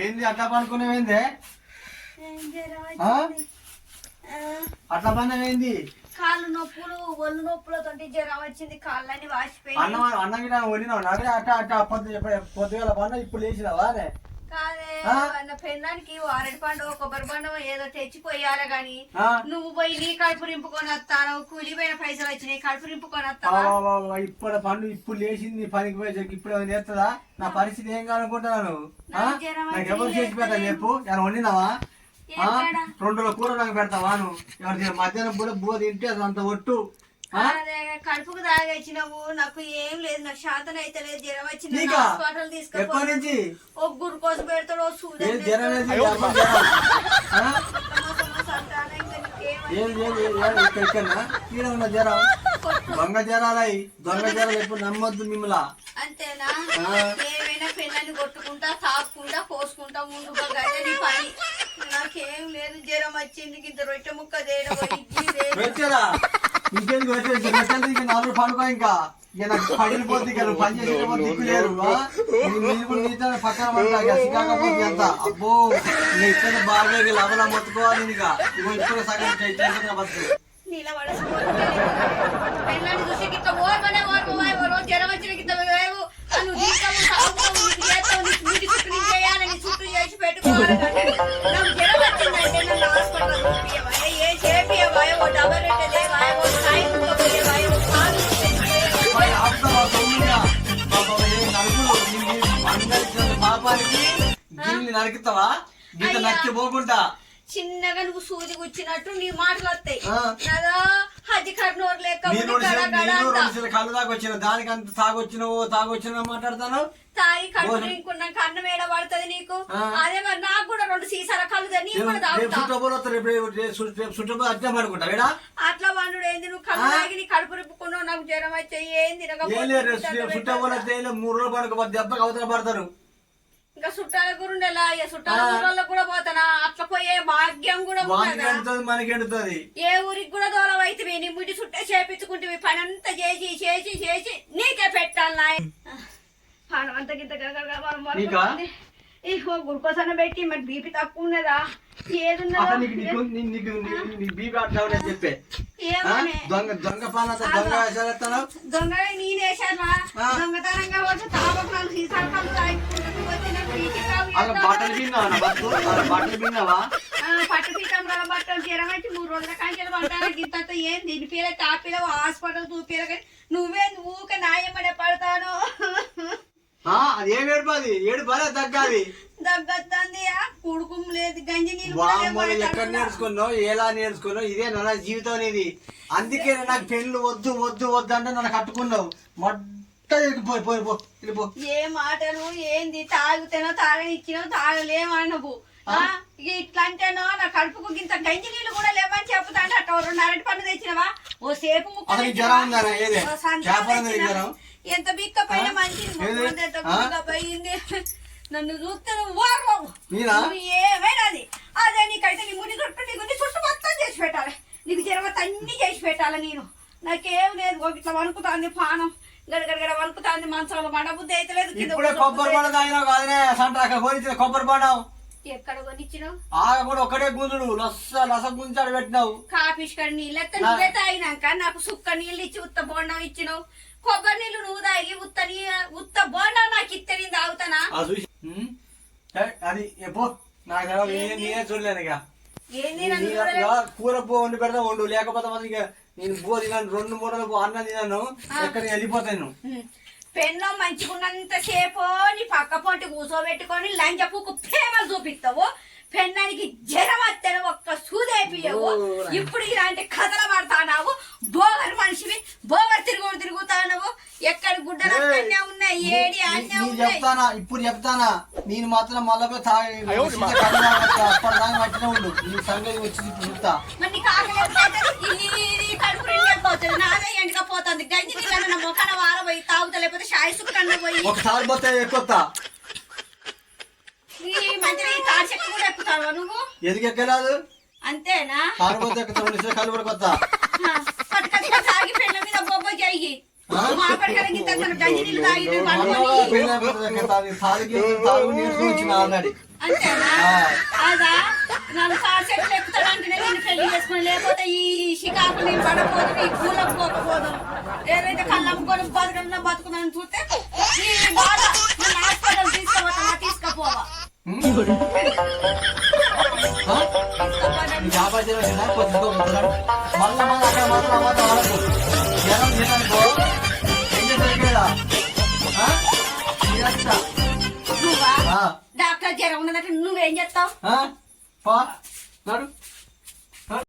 ఏంది అట్లా పనుకునేవేందే? అట్లా పన్నవేంది? కాళ్ళు నొప్పులు ఒళ్ళు నొప్పులతో జ్వరం వచ్చింది, కాళ్ళని వాసిపోయి. అన్నం గిట్ట వండినావు నాకే అట్ట అట్ట పొద్దుగల పన్న ఇప్పుడు లేచినావా? కాదే పెళ్ళానికి అరటి పండు కొబ్బరి పండు ఏదో తెచ్చిపోయాలి గాని నువ్వు పోయి నీ కడుపు నింపుకొని వస్తాను, కూలిపోయిన పైసలు వచ్చినాయి కడుపు నింపుకొని వస్తావా? ఇప్పుడు పండు ఇప్పుడు లేచింది పనికి పోయేసరికి ఇప్పుడు నేర్తుందా? నా పరిస్థితి ఏం కానుకుంటున్నాను? నాకు ఎవరు చేసి పెడతా చెప్పు? నేను వండినావా? 2 రోజుల కూర నాకు పెడతావా? నువ్వు మధ్యాహ్నం పూట బువ్వ తింటే అంత ఒట్టు. కడుపుకు తాగొచ్చినావు, నాకు ఏం లేదు, నాకు శాతం అయితే లేదు, జ్వరం వచ్చింది హాస్పిటల్ తీసుకుపోయి ఒక గురుకోసం పెడతాడు జ్వరం దొంగ జ్వరాలై దొంగ జ్వరాలు ఎప్పుడు నమ్మొద్దు మిమ్మల్ని. అంతేనా? ఏమైనా పెళ్ళని కొట్టుకుంటా తాపుకుంటా కోసుకుంటా ముందుగా గదే పని. నాకేం లేదు, జ్వరం వచ్చింది, ఇంత రొట్టె ముక్క ఇంకెందుకు వచ్చేసి 4 పడుకో. ఇంకా నాకు పగిలిపోద్ది కదా, పని చేసే దిక్కు లేరు. పక్కన పడతాకపోతే అంత అబ్బో ఇక్కడ బాగా లవలా మొత్తుకోవాలి. ఇంకా ఇప్పుడు సగం బస్సు పెళ్ళని చూసి గిట్ట ఓర్వనే ఓర్వ జ్వరం వచ్చిన గిట్ట చుట్టూ చేసి పెట్టుకోవాలి. నాకు జ్వరం వచ్చిందంటే నన్ను హాస్పిటల్ ఏ చేపియవా, ఓ డబల్ పాపానికి గిన్నె నరుకుతావా? గీత నచ్చి పోకుండా చిన్నగా నువ్వు సూది కూర్చున్నట్టు నీ మాటలు వస్తాయి. హజ్జి కర్నూరు లేక కళ్ళు తాగొచ్చిన దానికి అంత తాగొచ్చిన మాట్లాడతాను. తాగి కడుపు నింపుకున్నాక అన్నం ఏడ పడుతుంది నీకు? అదే మరి నాకు కూడా 2 సీసాల కళ్ళు అట్లా వండు ఏంది? నువ్వు కళ్ళు తాగి నీ కడుపు నింపుకున్నావు, నాకు జ్వరం వచ్చాయి ఏంది? 3 రోజులు పడుకోపోతే దెబ్బకి అవతల పడతారు. ఇంకా చుట్టాల గురుండేలా చుట్టాల గుర్రాల్లో కూడా పోతానా? అట్లా పోయే భాగ్యం కూడా మనకెడుతుంది. ఏ ఊరికి కూడా దూరం అయితే నీ ముడి చుట్టే చేపించుకుంటే పని అంతా చేసి చేసి చేసి నీకే పెట్టాలి. నాయ పనం అంత గింత గురికోసన పెట్టి మరి బీపీ తక్కువ ఉన్నదా? ఏదున్నదా చెప్పే దొంగ దొంగ నేనేసానా? దొంగతనంగా వచ్చి తాగొకరాలు సీసాలు కళ్ళు తాగుకుంటూ పట్టు పీఠం రా బట్టలు జ్వరం వచ్చి 3 రోజుల కాంచెలు పడతాను. గింత ఏం తినిపిలే తాపిలే హాస్పిటల్ చూపిలే కానీ నువ్వే ఊక నాయమనే పడతాను. అది ఏం ఏడుపది? ఏడుపలే తగ్గాది దగ్గద్దంది. కుడుకు లేదు గంజి నీళ్ళు ఎక్కడ నేర్చుకున్నావు, ఎలా నేర్చుకున్నావు? ఇదే నా జీవితం అనేది. అందుకే నాకు పెళ్లి వద్దు వద్దు వద్దు అంటే నన్ను కట్టుకున్నావు. ఏ మాటలు ఏంది? తాగుతానో తాగనిచ్చినావు, తాగలేమన్నావు. ఇట్లా అంటేనో నా కడుపుకు ఇంత గంజి నీళ్ళు కూడా లేవని చెప్తా అంటే 2 అరటి పండు తెచ్చినవా? ఓ సేపు ముక్క ఎంత బిక్క పైన మంచి పోయింది. నన్ను చూస్తే ఏమైనాది అదే నీకైతే నీ ముడి చుట్టూ చుట్టూ మొత్తం చేసి పెట్టాలి. నీకు జ్వరం అన్ని చేసి పెట్టాలి. నేను నాకేం లేదు, ఇట్లా వణుకుతాంది పానం, గడగడగడ వణుకుతాంది, మంచంలో మండబుద్ధి అయితే లేదు. కొబ్బరి బండ తాగినావు కాదనే కొబ్బరి బండం ఎక్కడ కొనిచ్చినావు? కూడా ఒకటే గుంజుడు లస గుంజాడు పెట్టినావు. కాఫీస్కడ నీళ్ళు ఎత్త నువ్వే తాగినాక నాకు సుక్క నీళ్ళు ఇచ్చి ఉత్త బోండం ఇచ్చినావు. కొబ్బరి నీళ్ళు నువ్వు తాగి ఉత్త బోండా నాకు ఇస్తే నేను తాగుతానా? అది నేనే చూడలేను. కూర పో వండి పెడతా వండు, లేకపోతే నేను బో తిన్నాను 2 మూరలు అన్నం తిన్నాను, ఎక్కడ వెళ్ళిపోతాను. పెన్నం మంచిగున్నంత సేపు నీ పక్క పొంటి కూర్చోబెట్టుకొని లంచ పుక్కు ప్రేమలు చూపిస్తావు. పెన్నానికి జ్వరం వస్తేనే ఒక్క సూదేపియవు. ఇప్పుడు ఇలాంటి కథలు పడతావు. బోగర్ మనిషివి, బోగర్ తిరుగుతావు. ఎక్కడ గుడ్డలు అన్నీ ఉన్నాయి, ఏడి అన్నీ చెప్తానా? ఇప్పుడు చెప్తానా? నేను మాత్రం మళ్ళీ ఉండు నీ సంగతి వచ్చి చూస్తా. మరి కడుపు పోతుంది, నాదే ఎండకపోతుంది. గంజి నీళ్ళ మొక్కన వారం పోయి తాగుతా, లేకపోతే షాయిసుకు కన్నా పోయి ఒకసారి పోతే ఎక్కువ కూడా ఎక్కుతావా నువ్వు? ఎందుకు ఎక్కరాదు? అంతేనా? కళ్ళు కొత్త తాగి పెళ్ళ మీద బొబ్బ చేయి మాపడికాడికి ఇంత గంజి నీళ్ళు తాగి నువ్వు మొన్నగా పడుకొని పెళ్ళి అయిపోతుంది తాగు నేర్చుకుని వచ్చిన ఆల్రెడీ అంతేనా అదా నన్ను కాసేపు ఎక్కుతాడంటే నేను పెళ్లి చేసుకుని లేకపోతే ఈ షికాకు నేను పడకపోదు ఈ పూలకు పోకపోదు ఏదైతే కళ్ళు అమ్ముకొని బతకన్నా బతుకుదని చూస్తే ఈ బాధ నన్ను హాస్పిటల్ తీసుకోపోతా తీసుకపోవా యాభై కొద్దిగా మళ్ళా మళ్ళీ అక్కడ మాత్రం అమ్మాయి వాడకు జనం తిననుకో ఏం చేసేదా నువ్వా డాక్టర్ జ్వరం ఉన్నదంటే నువ్వేం చేస్తావు పా నాడు